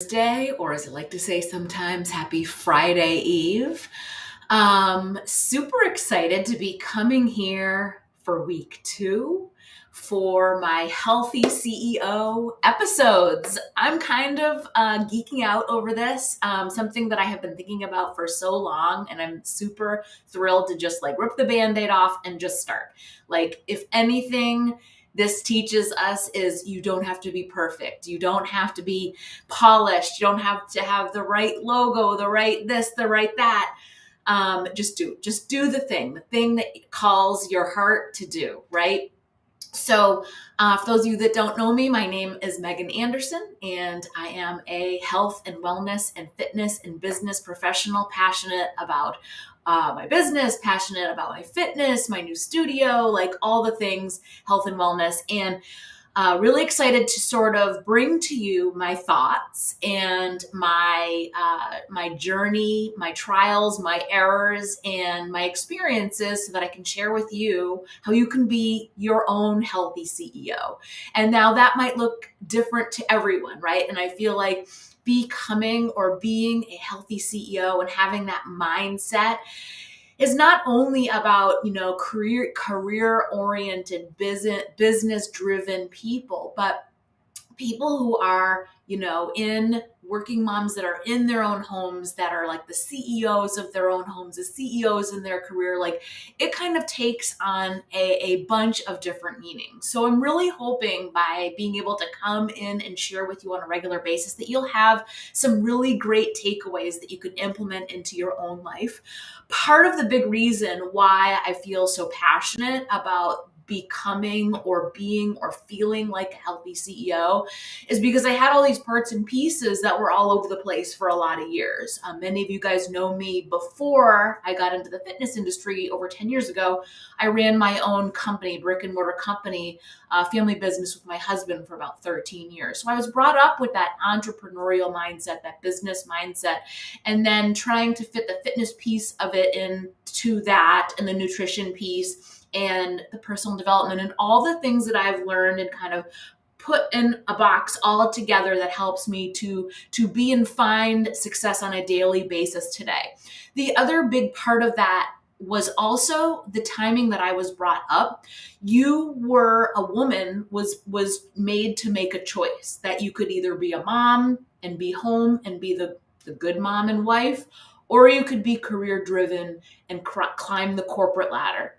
Thursday, or as I like to say sometimes, happy Friday Eve. Super excited to be coming here for week 2 for my Healthy CEO episodes. I'm kind of geeking out over this, something that I have been thinking about for so long, and I'm super thrilled to just like rip the Band-Aid off and just start. Like, if anything, this teaches us is you don't have to be perfect. You don't have to be polished. You don't have to have the right logo, the right this, the right that. Just do the thing that calls your heart to do, right? So, for those of you that don't know me, my name is Megan Anderson, and I am a health and wellness and fitness and business professional, passionate about my business, passionate about my fitness, my new studio, like all the things health and wellness. And really excited to sort of bring to you my thoughts and my journey, my trials, my errors, and my experiences, so that I can share with you how you can be your own healthy CEO. And now that might look different to everyone, right? And I feel like becoming or being a healthy CEO and having that mindset is not only about, career oriented, business driven people, but people who are, in working moms that are in their own homes, that are like the CEOs of their own homes, the CEOs in their career. Like, it kind of takes on a bunch of different meanings. So I'm really hoping by being able to come in and share with you on a regular basis that you'll have some really great takeaways that you can implement into your own life. Part of the big reason why I feel so passionate about becoming or being or feeling like a healthy CEO is because I had all these parts and pieces that were all over the place for a lot of years. Many of you guys know me before I got into the fitness industry over 10 years ago. I ran my own company, brick and mortar company, family business with my husband for about 13 years. So I was brought up with that entrepreneurial mindset, that business mindset, and then trying to fit the fitness piece of it into that, and the nutrition piece and the personal development and all the things that I've learned and kind of put in a box all together that helps me to be and find success on a daily basis today. The other big part of that was also the timing that I was brought up. You were a woman, was made to make a choice that you could either be a mom and be home and be the good mom and wife, or you could be career driven and climb the corporate ladder.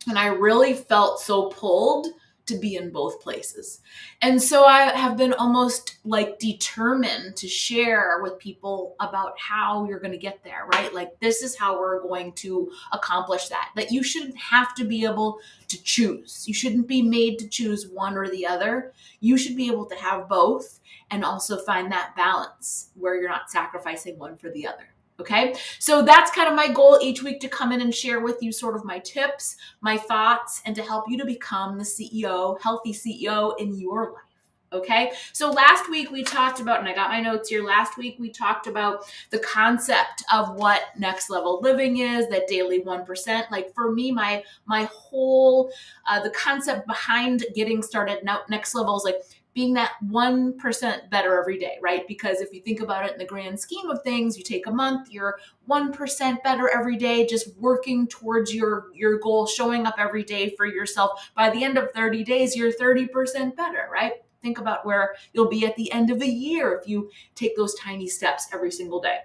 And I really felt so pulled to be in both places. And so I have been almost like determined to share with people about how you're going to get there, right? Like, this is how we're going to accomplish that you shouldn't have to be able to choose. You shouldn't be made to choose one or the other. You should be able to have both and also find that balance where you're not sacrificing one for the other. Okay, so that's kind of my goal each week, to come in and share with you sort of my tips, my thoughts, and to help you to become the CEO, healthy CEO in your life. Okay, so last week we talked about, and I got my notes here, last week we talked about the concept of what next level living is, that daily 1%. Like, for me, my whole, the concept behind getting started now, next level, is like being that 1% better every day, right? Because if you think about it in the grand scheme of things, you take a month, you're 1% better every day, just working towards your goal, showing up every day for yourself. By the end of 30 days, you're 30% better, right? Think about where you'll be at the end of a year if you take those tiny steps every single day.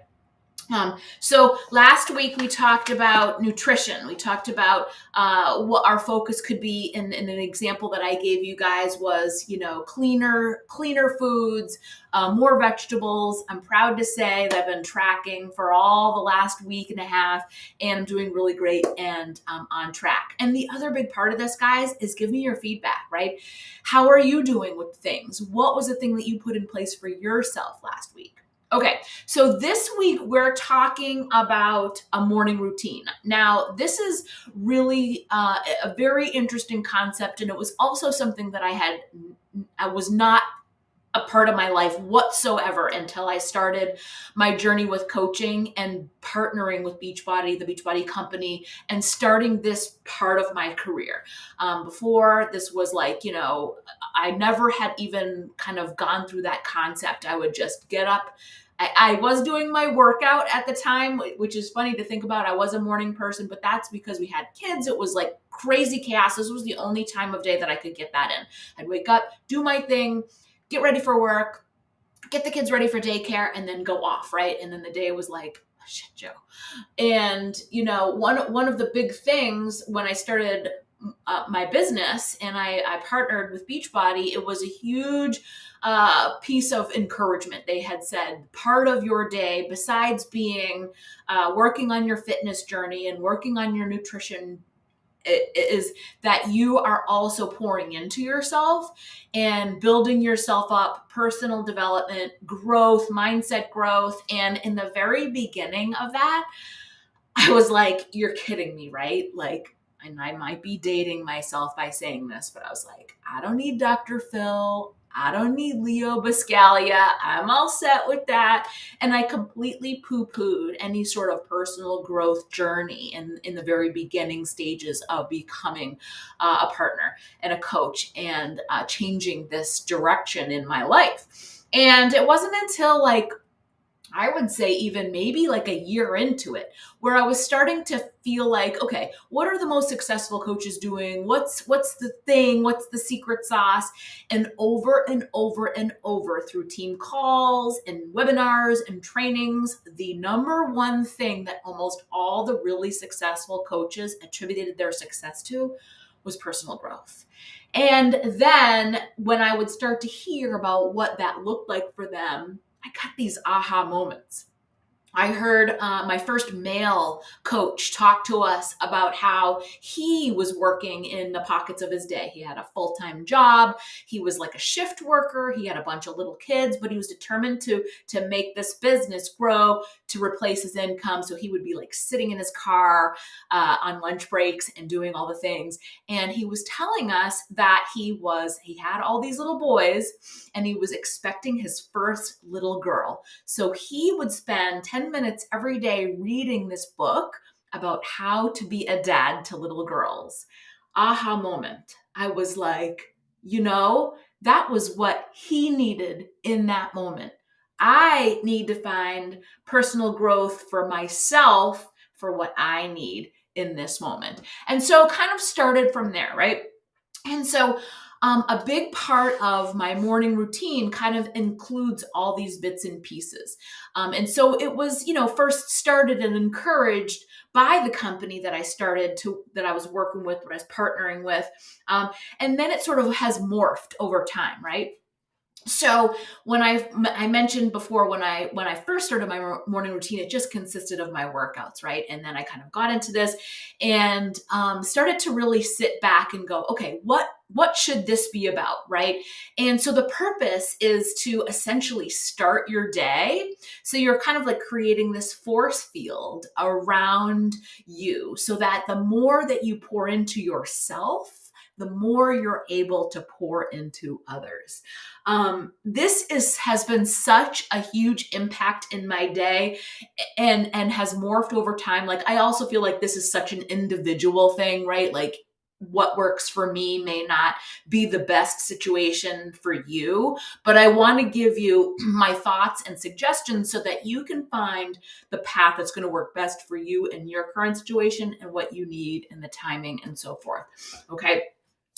So last week we talked about nutrition. We talked about what our focus could be, and an example that I gave you guys was, cleaner foods, more vegetables. I'm proud to say that I've been tracking for all the last week and a half, and I'm doing really great and on track. And the other big part of this, guys, is give me your feedback, right? How are you doing with things? What was the thing that you put in place for yourself last week? Okay, so this week we're talking about a morning routine. Now, this is really a very interesting concept, and it was also something that I was not a part of my life whatsoever until I started my journey with coaching and partnering with Beachbody, the Beachbody company, and starting this part of my career. Before this was like, I never had even kind of gone through that concept. I would just get up. I was doing my workout at the time, which is funny to think about. I was a morning person, but that's because we had kids. It was like crazy chaos. This was the only time of day that I could get that in. I'd wake up, do my thing, get ready for work, get the kids ready for daycare, and then go off, right? And then the day was like a shit show. And one of the big things when I started my business and I partnered with Beachbody, it was a huge piece of encouragement. They had said part of your day, besides being working on your fitness journey and working on your nutrition, is that you are also pouring into yourself and building yourself up, personal development, growth, mindset growth. And in the very beginning of that, I was like, you're kidding me, right? Like, and I might be dating myself by saying this, but I was like, I don't need Dr. Phil. I don't need Leo Buscaglia. I'm all set with that. And I completely poo-pooed any sort of personal growth journey in the very beginning stages of becoming a partner and a coach and changing this direction in my life. And it wasn't until like, I would say even maybe like a year into it, where I was starting to feel like, okay, what are the most successful coaches doing? What's the thing? What's the secret sauce? And over and over and over through team calls and webinars and trainings, the number one thing that almost all the really successful coaches attributed their success to was personal growth. And then when I would start to hear about what that looked like for them, I got these aha moments. I heard my first male coach talk to us about how he was working in the pockets of his day. He had a full-time job. He was like a shift worker. He had a bunch of little kids, but he was determined to make this business grow to replace his income. So he would be like sitting in his car on lunch breaks and doing all the things. And he was telling us that he had all these little boys and he was expecting his first little girl. So he would spend 10 minutes every day reading this book about how to be a dad to little girls. Aha moment. I was like, that was what he needed in that moment. I need to find personal growth for myself for what I need in this moment. And so kind of started from there, right? And so a big part of my morning routine kind of includes all these bits and pieces. And so it was, first started and encouraged by the company that I was working with, that I was partnering with. And then it sort of has morphed over time, right? So when I mentioned before, when I first started my morning routine, it just consisted of my workouts, right? And then I kind of got into this and started to really sit back and go, okay, what should this be about, right? And so the purpose is to essentially start your day. So you're kind of like creating this force field around you so that the more that you pour into yourself, the more you're able to pour into others. This has been such a huge impact in my day and has morphed over time. Like, I also feel like this is such an individual thing, right? Like, what works for me may not be the best situation for you, but I want to give you my thoughts and suggestions so that you can find the path that's going to work best for you in your current situation and what you need and the timing and so forth. Okay.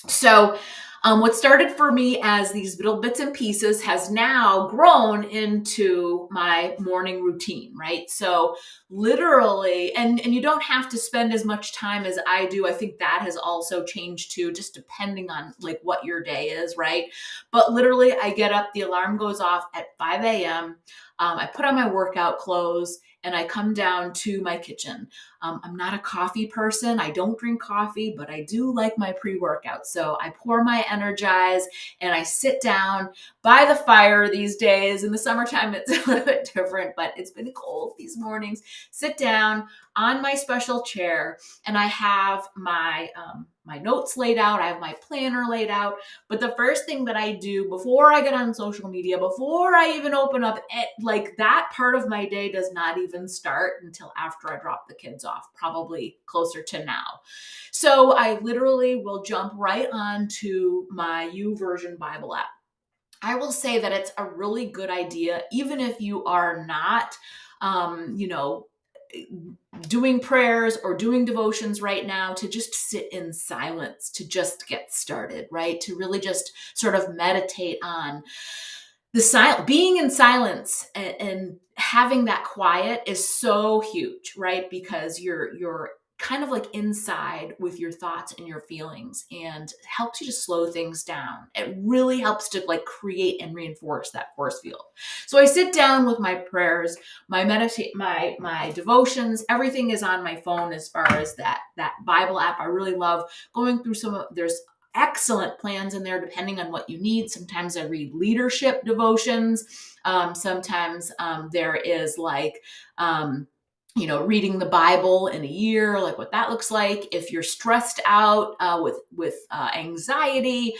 So what started for me as these little bits and pieces has now grown into my morning routine, right? So literally, and you don't have to spend as much time as I do. I think that has also changed too, just depending on like what your day is, right? But literally, I get up, the alarm goes off at 5 a.m. I put on my workout clothes and I come down to my kitchen. I'm not a coffee person. I don't drink coffee, but I do like my pre-workout. So I pour my Energize and I sit down by the fire these days. In the summertime, it's a little bit different, but it's been cold these mornings. Sit down on my special chair and I have my my notes laid out. I have my planner laid out. But the first thing that I do before I get on social media, before I even open up, like that part of my day does not even start until after I drop the kids off, probably closer to now. So I literally will jump right onto my YouVersion Bible app. I will say that it's a really good idea, even if you are not, you know, doing prayers or doing devotions right now, to just sit in silence, to just get started, right? To really just sort of meditate on being in silence, and having that quiet is so huge, right? Because you're kind of like inside with your thoughts and your feelings, and helps you to slow things down. It really helps to like create and reinforce that force field. So I sit down with my prayers, my devotions, everything is on my phone. As far as that Bible app, I really love going through there's excellent plans in there depending on what you need. Sometimes I read leadership devotions. Sometimes there is like, reading the Bible in a year, like what that looks like. If you're stressed out with anxiety,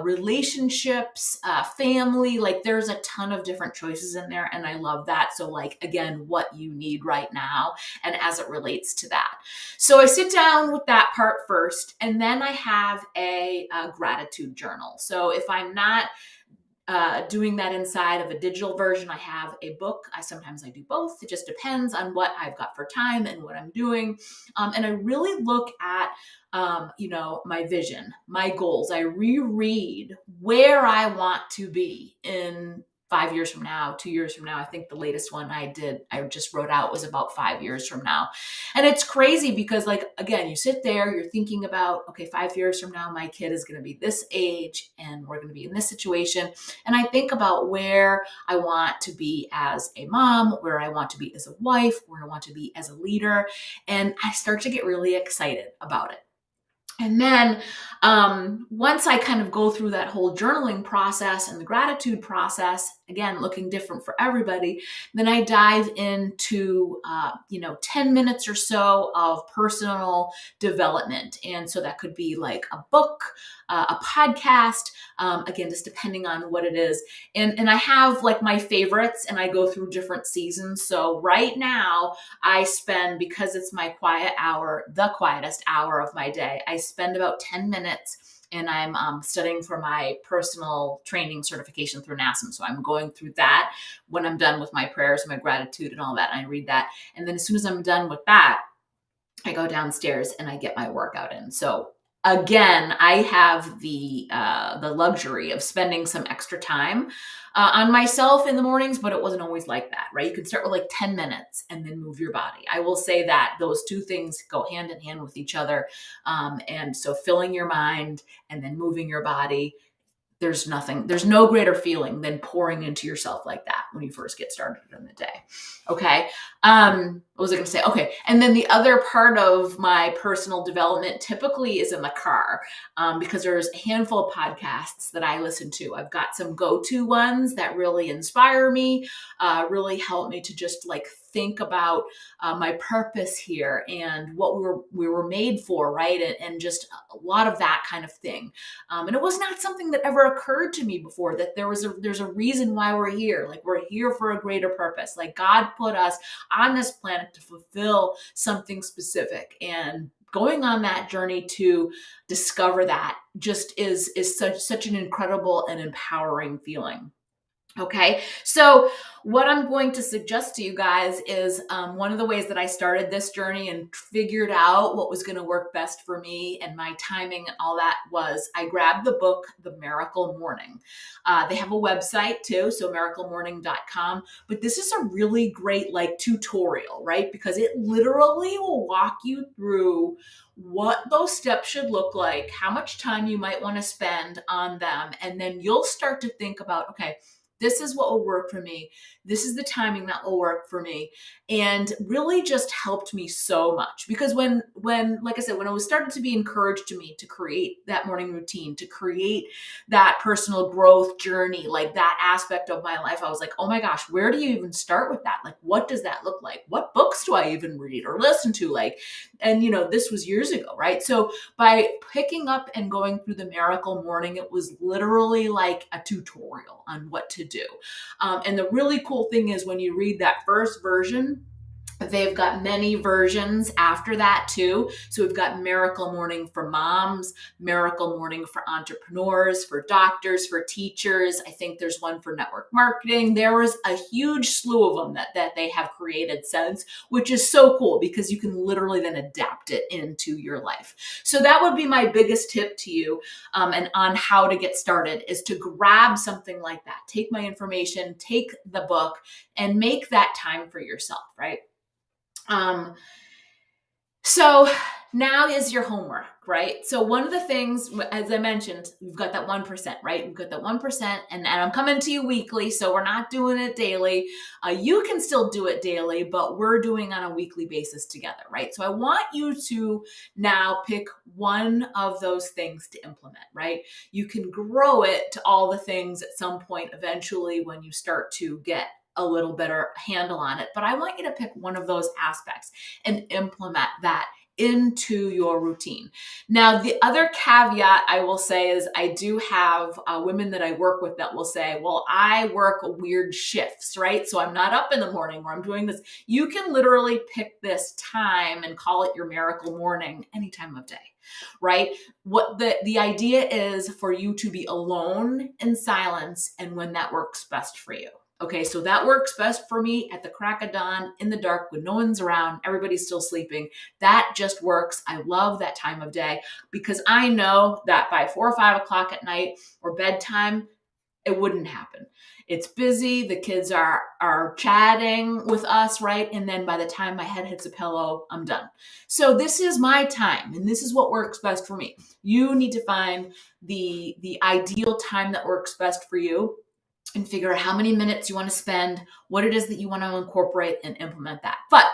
relationships, family, like there's a ton of different choices in there. And I love that. So like, again, what you need right now and as it relates to that. So I sit down with that part first, and then I have a gratitude journal. So if I'm not doing that inside of a digital version, I have a book. Sometimes I do both. It just depends on what I've got for time and what I'm doing. And I really look at, my vision, my goals. I reread where I want to be in 5 years from now, 2 years from now. I think the latest one I just wrote out was about 5 years from now. And it's crazy because, like, again, you sit there, you're thinking about, okay, 5 years from now, my kid is going to be this age and we're going to be in this situation. And I think about where I want to be as a mom, where I want to be as a wife, where I want to be as a leader. And I start to get really excited about it. And then once I kind of go through that whole journaling process and the gratitude process, again, looking different for everybody, then I dive into, 10 minutes or so of personal development. And so that could be like a book, a podcast, again, just depending on what it is. And I have like my favorites, and I go through different seasons. So right now I spend, because it's my quiet hour, the quietest hour of my day, I spend about 10 minutes, and I'm studying for my personal training certification through NASM. So I'm going through that when I'm done with my prayers, my gratitude and all that. I read that. And then as soon as I'm done with that, I go downstairs and I get my workout in. So again, I have the luxury of spending some extra time on myself in the mornings, but it wasn't always like that, right? You could start with like 10 minutes and then move your body. I will say that those two things go hand in hand with each other. And so filling your mind and then moving your body, there's no greater feeling than pouring into yourself like that when you first get started in the day. Okay. What was I going to say? Okay. And then the other part of my personal development typically is in the car, because there's a handful of podcasts that I listen to. I've got some go-to ones that really inspire me, really help me to just like think about my purpose here and what we were made for, right? And just a lot of that kind of thing. And it was not something that ever occurred to me before, that there's a reason why we're here. Like, we're here for a greater purpose. Like, God put us on this planet to fulfill something specific, and going on that journey to discover that just is such an incredible and empowering feeling. Okay, so what I'm going to suggest to you guys is one of the ways that I started this journey and figured out what was going to work best for me and my timing and all that was I grabbed the book, The Miracle Morning. They have a website too, so miraclemorning.com. But this is a really great like tutorial, right? Because it literally will walk you through what those steps should look like, how much time you might want to spend on them. And then you'll start to think about, okay, This is what will work for me. This is the timing that will work for me. And really just helped me so much, because like I said, when it was started to be encouraged to me to create that morning routine, to create that personal growth journey, like that aspect of my life, I was like, oh my gosh, where do you even start with that? Like, what does that look like? What books do I even read or listen to? Like, and this was years ago, right? So by picking up and going through the Miracle Morning, it was literally like a tutorial on what to do. And the really cool thing is, when you read that first version, they've got many versions after that too. So we've got Miracle Morning for moms, Miracle Morning for entrepreneurs, for doctors, for teachers. I think there's one for network marketing. There is a huge slew of them that they have created since, which is so cool because you can literally then adapt it into your life. So that would be my biggest tip to you, and on how to get started, is to grab something like that. Take my information, take the book, and make that time for yourself, right? So now is your homework, right? So one of the things, as I mentioned, we've got that 1%, right? We've got that 1%, and I'm coming to you weekly, so we're not doing it daily. You can still do it daily, but we're doing on a weekly basis together, right? So I want you to now pick one of those things to implement, right? You can grow it to all the things at some point eventually when you start to get a little better handle on it. But I want you to pick one of those aspects and implement that into your routine. Now, the other caveat I will say is, I do have women that I work with that will say, well, I work weird shifts, right? So I'm not up in the morning where I'm doing this. You can literally pick this time and call it your Miracle Morning any time of day, right? What the idea is for you to be alone in silence, and when that works best for you. Okay, so that works best for me at the crack of dawn, in the dark, when no one's around, everybody's still sleeping. That just works. I love that time of day, because I know that by 4 or 5 o'clock at night or bedtime, it wouldn't happen. It's busy. The kids are chatting with us, right? And then by the time my head hits a pillow, I'm done. So this is my time, and this is what works best for me. You need to find the ideal time that works best for you, and figure out how many minutes you want to spend, what it is that you want to incorporate, and implement that. But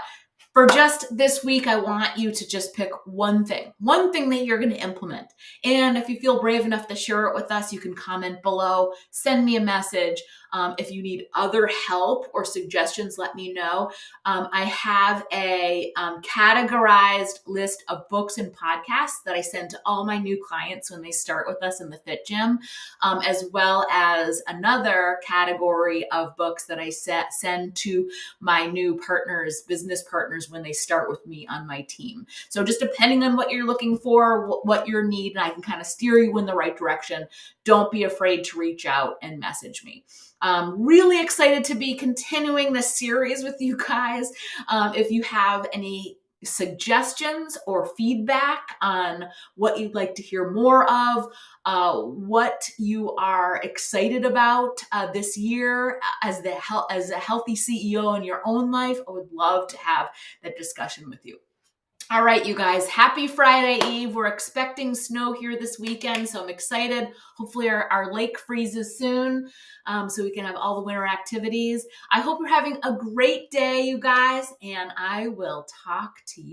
for just this week, I want you to just pick one thing that you're going to implement. And if you feel brave enough to share it with us, you can comment below, send me a message. If you need other help or suggestions, let me know. I have a categorized list of books and podcasts that I send to all my new clients when they start with us in the Fit Gym, as well as another category of books that I send to my new partners, business partners, when they start with me on my team. So just depending on what you're looking for, what your need, and I can kind of steer you in the right direction. Don't be afraid to reach out and message me. Really excited to be continuing this series with you guys. If you have any suggestions or feedback on what you'd like to hear more of, what you are excited about this year as a healthy CEO in your own life, I would love to have that discussion with you. All right, you guys, happy Friday Eve. We're expecting snow here this weekend, so I'm excited. Hopefully our lake freezes soon, so we can have all the winter activities. I hope you're having a great day, you guys, and I will talk to you